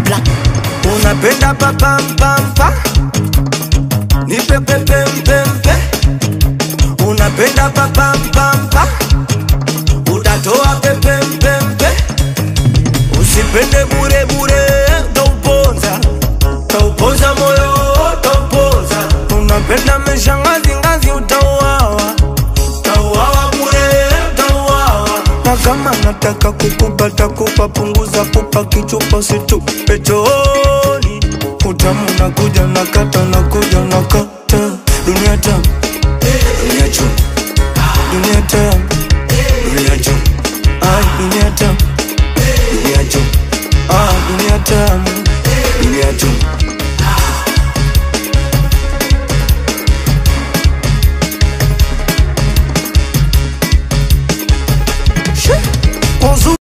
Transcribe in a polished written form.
Black. Unapenda papampampa, nipe pepempempe. Unapenda papampampa, utatoa pepempempe. Usipende bure bure, tauponza, tauponza moyo, tauponza. Unapenda meshangazi ngazi, utauawa, tauawa bure, tauawa. Na kama nataka kukupata kupa, punguza pupa kichupa situpe chooni. Utamu nakuja nakata, nakuja nakata. Dunia tamu, dunia chum, dunia tamu, dunia chum. Ay, dunia tamu, dunia chum. Ah, dunia tamu, dunia chum.